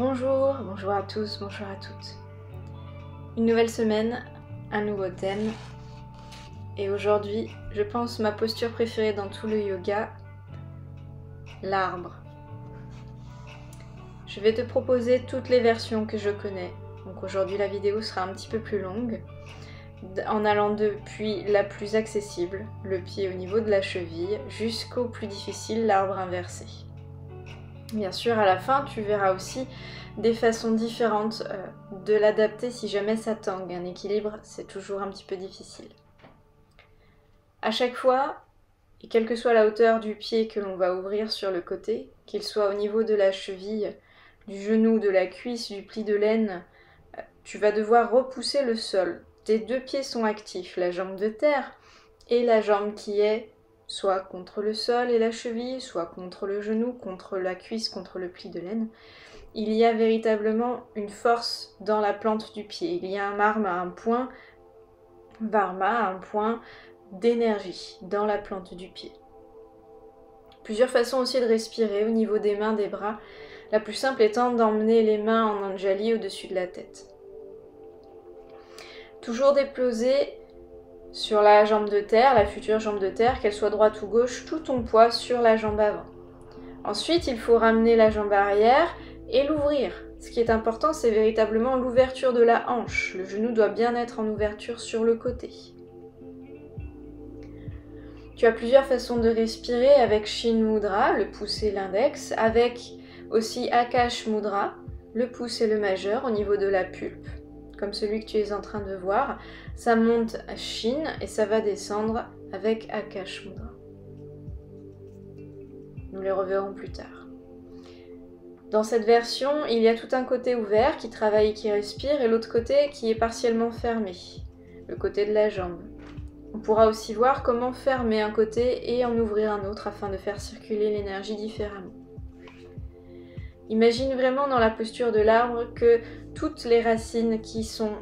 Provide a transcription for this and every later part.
Bonjour, bonjour à tous, bonjour à toutes. Une nouvelle semaine, un nouveau thème. Et aujourd'hui, je pense ma posture préférée dans tout le yoga, l'arbre. Je vais te proposer toutes les versions que je connais. Donc aujourd'hui la vidéo sera un petit peu plus longue, en allant depuis la plus accessible, le pied au niveau de la cheville, jusqu'au plus difficile, l'arbre inversé. Bien sûr, à la fin, tu verras aussi des façons différentes de l'adapter si jamais ça tangue. Un équilibre, c'est toujours un petit peu difficile. À chaque fois, et quelle que soit la hauteur du pied que l'on va ouvrir sur le côté, qu'il soit au niveau de la cheville, du genou, de la cuisse, du pli de laine, tu vas devoir repousser le sol. Tes deux pieds sont actifs, la jambe de terre et la jambe qui est soit contre le sol et la cheville, soit contre le genou, contre la cuisse, contre le pli de laine. Il y a véritablement une force dans la plante du pied. Il y a un marma, un point varma, un point d'énergie dans la plante du pied. Plusieurs façons aussi de respirer au niveau des mains, des bras. La plus simple étant d'emmener les mains en anjali au-dessus de la tête. Toujours déposer sur la jambe de terre, la future jambe de terre, qu'elle soit droite ou gauche, tout ton poids sur la jambe avant. Ensuite, il faut ramener la jambe arrière et l'ouvrir. Ce qui est important, c'est véritablement l'ouverture de la hanche. Le genou doit bien être en ouverture sur le côté. Tu as plusieurs façons de respirer avec Shin Mudra, le pouce et l'index, avec aussi Akash Mudra, le pouce et le majeur au niveau de la pulpe. Comme celui que tu es en train de voir, ça monte à Shin et ça va descendre avec Akash Mudra. Nous les reverrons plus tard. Dans cette version, il y a tout un côté ouvert qui travaille et qui respire et l'autre côté qui est partiellement fermé, le côté de la jambe. On pourra aussi voir comment fermer un côté et en ouvrir un autre afin de faire circuler l'énergie différemment. Imagine vraiment dans la posture de l'arbre que toutes les racines qui sont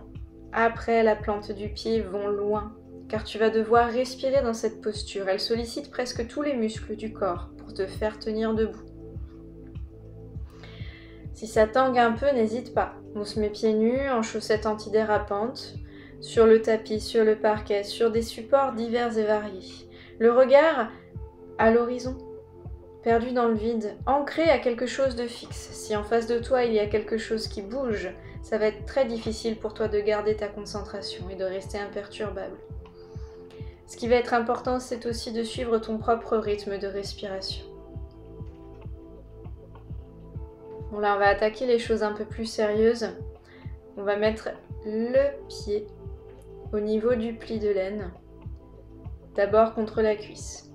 après la plante du pied vont loin, car tu vas devoir respirer dans cette posture. Elle sollicite presque tous les muscles du corps pour te faire tenir debout. Si ça tangue un peu, n'hésite pas. On se met pieds nus, en chaussettes antidérapantes, sur le tapis, sur le parquet, sur des supports divers et variés. Le regard à l'horizon, perdu dans le vide, ancré à quelque chose de fixe. Si en face de toi il y a quelque chose qui bouge, ça va être très difficile pour toi de garder ta concentration et de rester imperturbable. Ce qui va être important, c'est aussi de suivre ton propre rythme de respiration. Bon là, on va attaquer les choses un peu plus sérieuses. On va mettre le pied au niveau du pli de laine, d'abord contre la cuisse.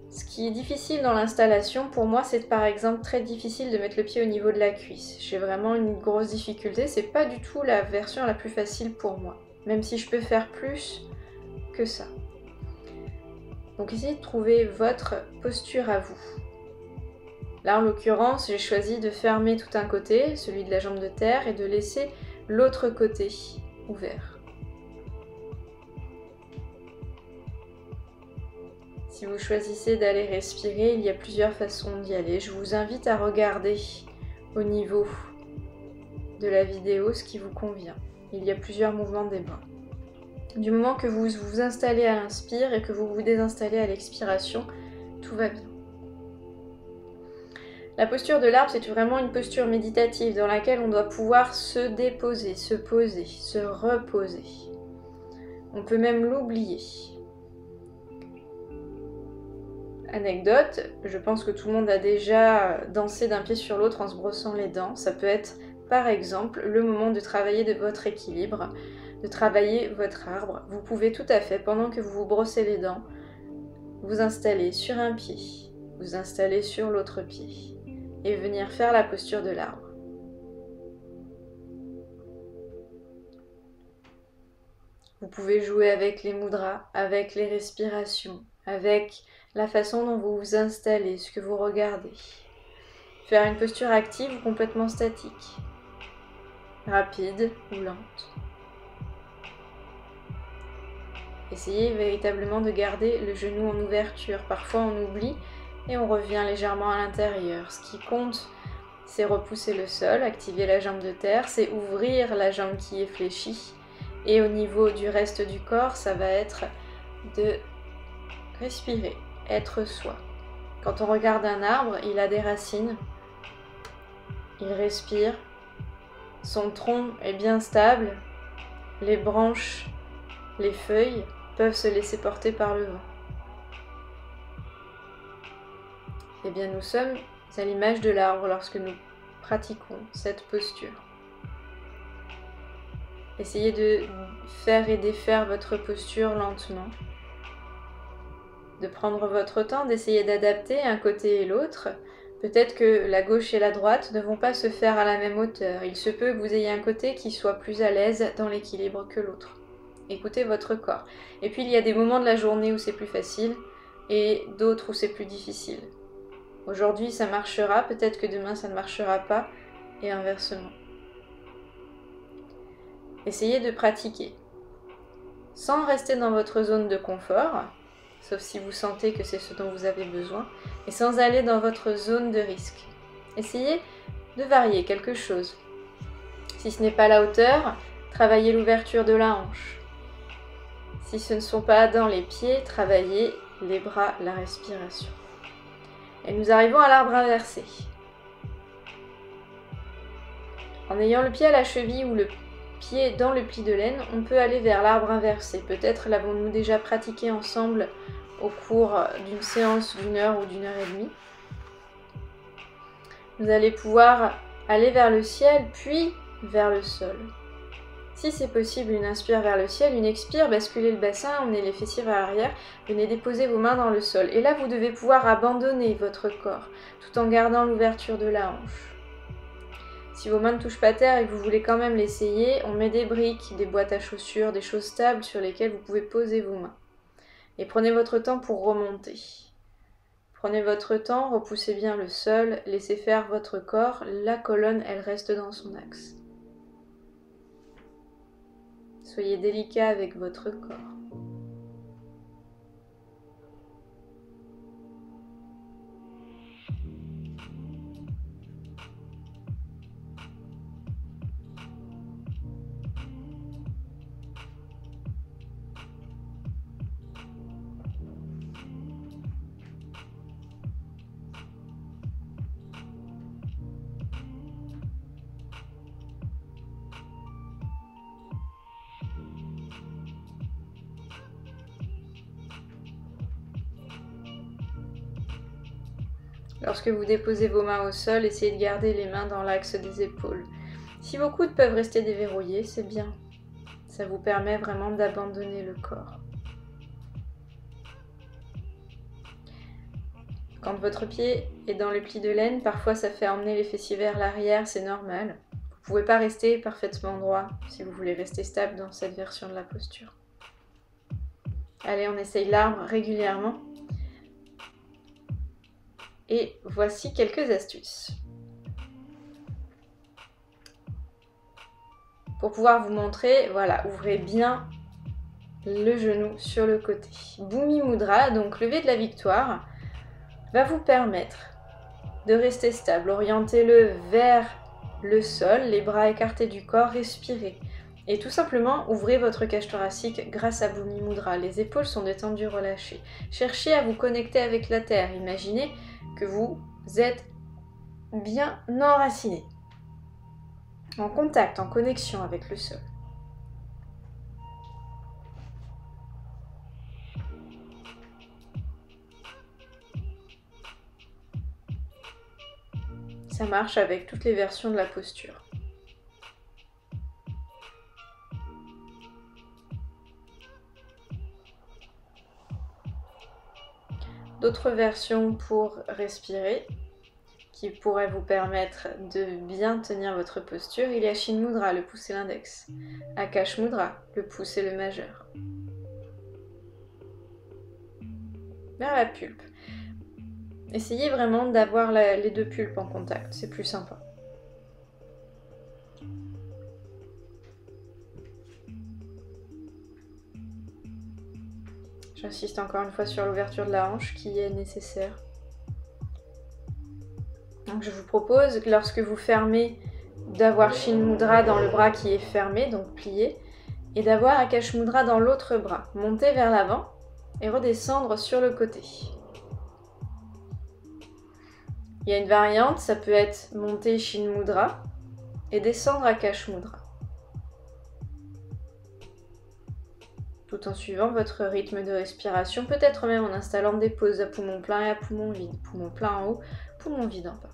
Ce qui est difficile dans l'installation, pour moi, c'est par exemple très difficile de mettre le pied au niveau de la cuisse. J'ai vraiment une grosse difficulté, c'est pas du tout la version la plus facile pour moi, même si je peux faire plus que ça. Donc essayez de trouver votre posture à vous. Là, en l'occurrence, j'ai choisi de fermer tout un côté, celui de la jambe de terre, et de laisser l'autre côté ouvert. Si vous choisissez d'aller respirer, il y a plusieurs façons d'y aller. Je vous invite à regarder au niveau de la vidéo ce qui vous convient. Il y a plusieurs mouvements des bras. Du moment que vous vous installez à l'inspire et que vous vous désinstallez à l'expiration, tout va bien. La posture de l'arbre, c'est vraiment une posture méditative dans laquelle on doit pouvoir se déposer, se poser, se reposer. On peut même l'oublier. Anecdote, je pense que tout le monde a déjà dansé d'un pied sur l'autre en se brossant les dents. Ça peut être, par exemple, le moment de travailler de votre équilibre, de travailler votre arbre. Vous pouvez tout à fait, pendant que vous vous brossez les dents, vous installer sur un pied, vous installer sur l'autre pied et venir faire la posture de l'arbre. Vous pouvez jouer avec les mudras, avec les respirations, avec la façon dont vous vous installez, ce que vous regardez. Faire une posture active ou complètement statique, rapide ou lente. Essayez véritablement de garder le genou en ouverture. Parfois on oublie et on revient légèrement à l'intérieur. Ce qui compte, c'est repousser le sol, activer la jambe de terre, c'est ouvrir la jambe qui est fléchie. Et au niveau du reste du corps, ça va être de respirer, être soi. Quand on regarde un arbre, il a des racines, il respire, son tronc est bien stable, les branches, les feuilles peuvent se laisser porter par le vent. Eh bien, nous sommes à l'image de l'arbre lorsque nous pratiquons cette posture. Essayez de faire et défaire votre posture lentement, de prendre votre temps, d'essayer d'adapter un côté et l'autre. Peut-être que la gauche et la droite ne vont pas se faire à la même hauteur. Il se peut que vous ayez un côté qui soit plus à l'aise dans l'équilibre que l'autre. Écoutez votre corps. Et puis il y a des moments de la journée où c'est plus facile et d'autres où c'est plus difficile. Aujourd'hui ça marchera, peut-être que demain ça ne marchera pas et inversement. Essayez de pratiquer sans rester dans votre zone de confort, sauf si vous sentez que c'est ce dont vous avez besoin, et sans aller dans votre zone de risque. Essayez de varier quelque chose. Si ce n'est pas la hauteur, travaillez l'ouverture de la hanche. Si ce ne sont pas dans les pieds, travaillez les bras, la respiration. Et nous arrivons à l'arbre inversé. En ayant le pied à la cheville ou le pied dans le pli de laine, on peut aller vers l'arbre inversé. Peut-être l'avons-nous déjà pratiqué ensemble au cours d'une séance d'1 heure ou d'1 heure et demie. Vous allez pouvoir aller vers le ciel, puis vers le sol. Si c'est possible, une inspire vers le ciel, une expire, basculez le bassin, emmenez les fessiers vers l'arrière, venez déposer vos mains dans le sol. Et là, vous devez pouvoir abandonner votre corps, tout en gardant l'ouverture de la hanche. Si vos mains ne touchent pas terre et que vous voulez quand même l'essayer, on met des briques, des boîtes à chaussures, des choses stables sur lesquelles vous pouvez poser vos mains. Et prenez votre temps pour remonter. Prenez votre temps, repoussez bien le sol, laissez faire votre corps, la colonne, elle reste dans son axe. Soyez délicat avec votre corps. Lorsque vous déposez vos mains au sol, essayez de garder les mains dans l'axe des épaules. Si vos coudes peuvent rester déverrouillés, c'est bien. Ça vous permet vraiment d'abandonner le corps. Quand votre pied est dans le pli de laine, parfois ça fait emmener les fessiers vers l'arrière, c'est normal. Vous ne pouvez pas rester parfaitement droit si vous voulez rester stable dans cette version de la posture. Allez, on essaye l'arbre régulièrement. Et voici quelques astuces. Pour pouvoir vous montrer, voilà, ouvrez bien le genou sur le côté. Bhumi Mudra, donc lever de la victoire, va vous permettre de rester stable. Orientez-le vers le sol, les bras écartés du corps, respirez. Et tout simplement, ouvrez votre cage thoracique grâce à Bhumi Mudra. Les épaules sont détendues, relâchées. Cherchez à vous connecter avec la terre. Imaginez que vous êtes bien enraciné, en contact, en connexion avec le sol. Ça marche avec toutes les versions de la posture. D'autres versions pour respirer qui pourraient vous permettre de bien tenir votre posture. Il y a Shin Mudra, le pouce et l'index. Akash Mudra, le pouce et le majeur. Vers la pulpe. Essayez vraiment d'avoir les deux pulpes en contact, c'est plus sympa. J'insiste encore une fois sur l'ouverture de la hanche qui est nécessaire. Donc je vous propose, lorsque vous fermez, d'avoir Shin Mudra dans le bras qui est fermé, donc plié, et d'avoir Akash Mudra dans l'autre bras. Monter vers l'avant et redescendre sur le côté. Il y a une variante, ça peut être monter Shin Mudra et descendre Akash Mudra. Tout en suivant votre rythme de respiration, peut-être même en installant des pauses à poumon plein et à poumon vide. Poumon plein en haut, poumon vide en bas.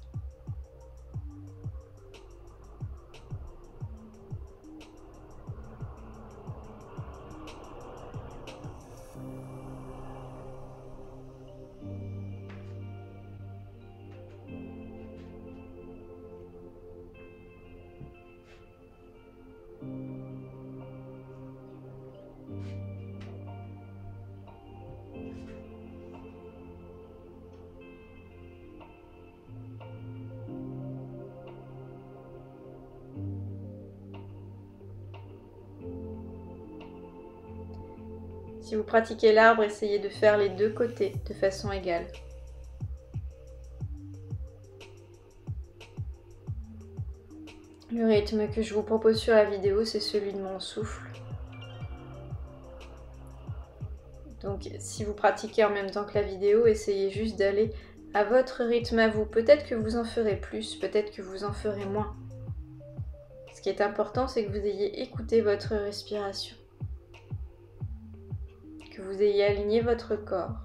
Si vous pratiquez l'arbre, essayez de faire les deux côtés de façon égale. Le rythme que je vous propose sur la vidéo, c'est celui de mon souffle. Donc si vous pratiquez en même temps que la vidéo, essayez juste d'aller à votre rythme à vous. Peut-être que vous en ferez plus, peut-être que vous en ferez moins. Ce qui est important, c'est que vous ayez écouté votre respiration. Que vous ayez aligné votre corps.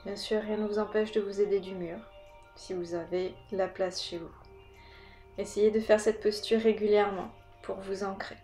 Bien sûr, rien ne vous empêche de vous aider du mur, si vous avez la place chez vous. Essayez de faire cette posture régulièrement pour vous ancrer.